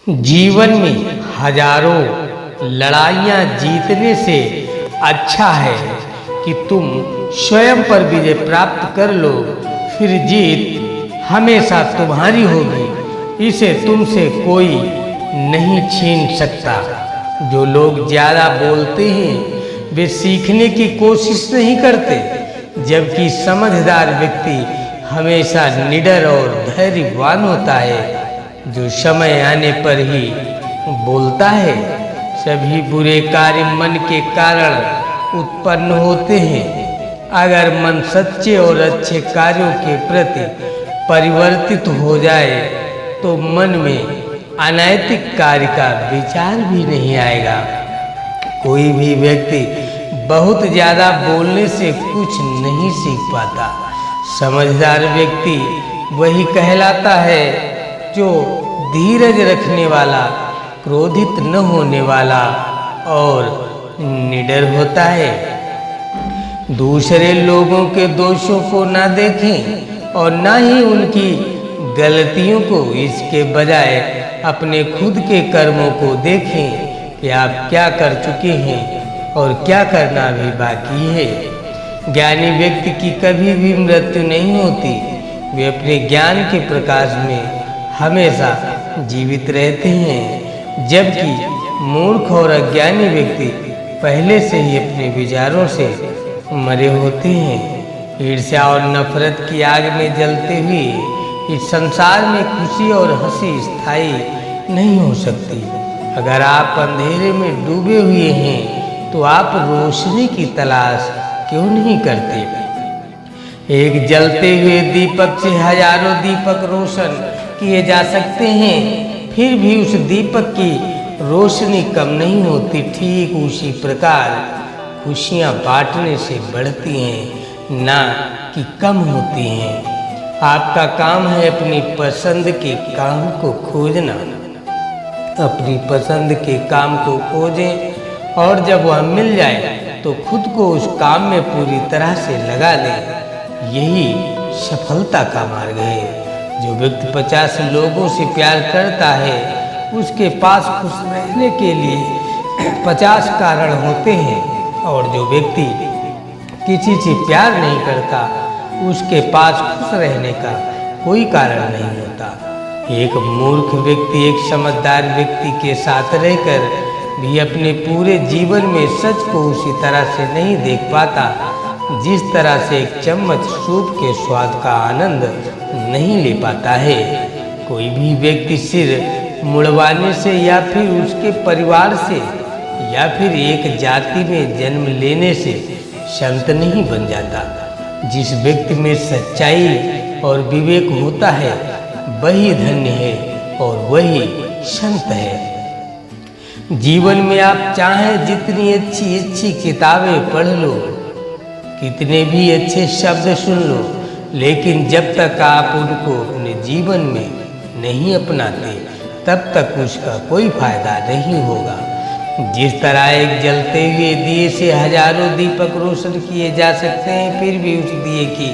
जीवन में हजारों लड़ाइयाँ जीतने से अच्छा है कि तुम स्वयं पर विजय प्राप्त कर लो, फिर जीत हमेशा तुम्हारी होगी, इसे तुमसे कोई नहीं छीन सकता। जो लोग ज़्यादा बोलते हैं वे सीखने की कोशिश नहीं करते, जबकि समझदार व्यक्ति हमेशा निडर और धैर्यवान होता है। जो समय आने पर ही बोलता है। सभी बुरे कार्य मन के कारण उत्पन्न होते हैं। अगर मन सच्चे और अच्छे कार्यों के प्रति परिवर्तित हो जाए तो मन में अनैतिक कार्य का विचार भी नहीं आएगा। कोई भी व्यक्ति बहुत ज़्यादा बोलने से कुछ नहीं सीख पाता। समझदार व्यक्ति वही कहलाता है जो धीरज रखने वाला, क्रोधित न होने वाला और निडर होता है। दूसरे लोगों के दोषों को ना देखें और ना ही उनकी गलतियों को, इसके बजाय अपने खुद के कर्मों को देखें कि आप क्या कर चुके हैं और क्या करना भी बाकी है। ज्ञानी व्यक्ति की कभी भी मृत्यु नहीं होती। वे अपने ज्ञान के प्रकाश में हमेशा जीवित रहते हैं, जबकि मूर्ख और अज्ञानी व्यक्ति पहले से ही अपने विचारों से मरे होते हैं। ईर्ष्या और नफरत की आग में जलते हुए इस संसार में खुशी और हंसी स्थायी नहीं हो सकती। अगर आप अंधेरे में डूबे हुए हैं तो आप रोशनी की तलाश क्यों नहीं करते? एक जलते हुए दीपक से हजारों दीपक रोशन किए जा सकते हैं, फिर भी उस दीपक की रोशनी कम नहीं होती। ठीक उसी प्रकार खुशियाँ बांटने से बढ़ती हैं, ना कि कम होती हैं। आपका काम है अपनी पसंद के काम को खोजना। अपनी पसंद के काम को खोजें और जब वह मिल जाए तो खुद को उस काम में पूरी तरह से लगा दें। यही सफलता का मार्ग है। जो व्यक्ति 50 लोगों से प्यार करता है उसके पास खुश रहने के लिए 50 कारण होते हैं, और जो व्यक्ति किसी से प्यार नहीं करता उसके पास खुश रहने का कोई कारण नहीं होता। एक मूर्ख व्यक्ति एक समझदार व्यक्ति के साथ रहकर भी अपने पूरे जीवन में सच को उसी तरह से नहीं देख पाता जिस तरह से एक चम्मच सूप के स्वाद का आनंद नहीं ले पाता है। कोई भी व्यक्ति सिर मुड़वाने से या फिर उसके परिवार से या फिर एक जाति में जन्म लेने से संत नहीं बन जाता। जिस व्यक्ति में सच्चाई और विवेक होता है वही धन्य है और वही संत है। जीवन में आप चाहें जितनी अच्छी अच्छी किताबें पढ़ लो, कितने भी अच्छे शब्द सुन लो, लेकिन जब तक आप उनको अपने जीवन में नहीं अपनाते तब तक उसका कोई फायदा नहीं होगा। जिस तरह एक जलते हुए दिए से हजारों दीपक रोशन किए जा सकते हैं, फिर भी उस दिए की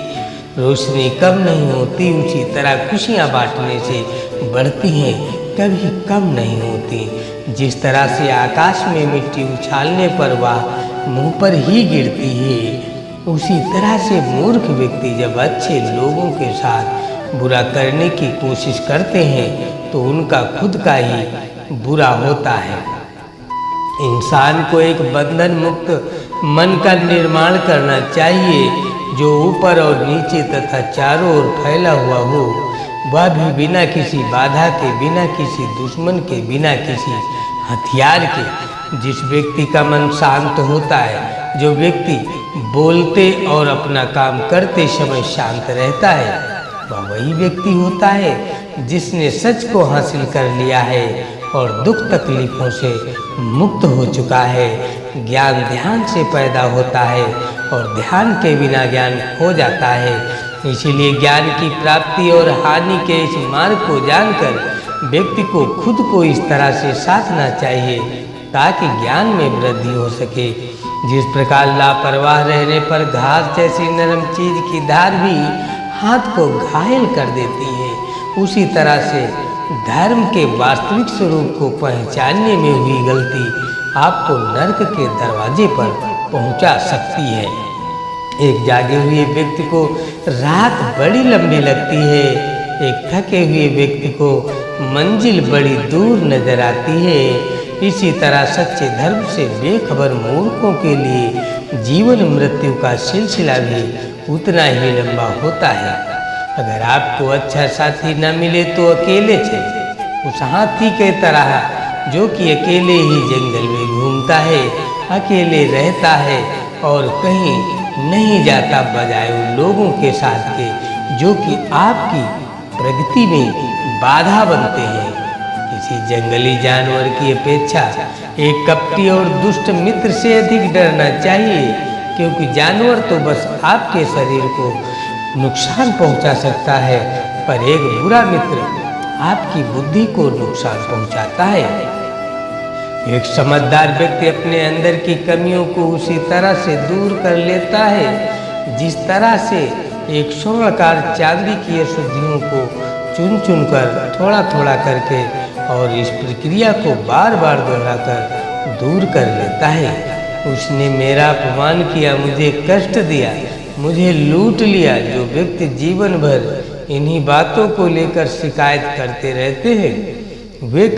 रोशनी कम नहीं होती, उसी तरह खुशियाँ बांटने से बढ़ती हैं, कभी कम नहीं होती। जिस तरह से आकाश में मिट्टी उछालने पर वह मुंह पर ही गिरती है, उसी तरह से मूर्ख व्यक्ति जब अच्छे लोगों के साथ बुरा करने की कोशिश करते हैं तो उनका खुद का ही बुरा होता है। इंसान को एक बंधन मुक्त मन का निर्माण करना चाहिए जो ऊपर और नीचे तथा चारों ओर फैला हुआ हो, वह भी बिना किसी बाधा के, बिना किसी दुश्मन के, बिना किसी हथियार के। जिस व्यक्ति का मन शांत होता है, जो व्यक्ति बोलते और अपना काम करते समय शांत रहता है, वह वही व्यक्ति होता है जिसने सच को हासिल कर लिया है और दुख तकलीफों से मुक्त हो चुका है। ज्ञान ध्यान से पैदा होता है और ध्यान के बिना ज्ञान खो जाता है। इसीलिए ज्ञान की प्राप्ति और हानि के इस मार्ग को जानकर व्यक्ति को खुद को इस तरह से साधना चाहिए ताकि ज्ञान में वृद्धि हो सके। जिस प्रकार लापरवाह रहने पर घास जैसी नरम चीज की धार भी हाथ को घायल कर देती है, उसी तरह से धर्म के वास्तविक स्वरूप को पहचानने में हुई गलती आपको नर्क के दरवाजे पर पहुंचा सकती है। एक जागे हुए व्यक्ति को रात बड़ी लंबी लगती है, एक थके हुए व्यक्ति को मंजिल बड़ी दूर नजर आती है। इसी तरह सच्चे धर्म से बेखबर मूर्खों के लिए जीवन मृत्यु का सिलसिला भी उतना ही लंबा होता है। अगर आपको अच्छा साथी न मिले तो अकेले चले, उस हाथी के तरह जो कि अकेले ही जंगल में घूमता है, अकेले रहता है और कहीं नहीं जाता, बजाय उन लोगों के साथ के जो कि आपकी प्रगति में बाधा बनते हैं। किसी जंगली जानवर की अपेक्षा एक कपटी और दुष्ट मित्र से अधिक डरना चाहिए, क्योंकि जानवर तो बस आपके शरीर को नुकसान पहुंचा सकता है, पर एक बुरा मित्र आपकी बुद्धि को नुकसान पहुंचाता है। एक समझदार व्यक्ति अपने अंदर की कमियों को उसी तरह से दूर कर लेता है जिस तरह से एक स्वर्णकार चांदी की अशुद्धियों को चुन चुन कर थोड़ा थोड़ा करके और इस प्रक्रिया को बार बार दोहराकर दूर कर लेता है। उसने मेरा अपमान किया, मुझे कष्ट दिया, मुझे लूट लिया। जो व्यक्ति जीवन भर इन्हीं बातों को लेकर शिकायत करते रहते हैं वे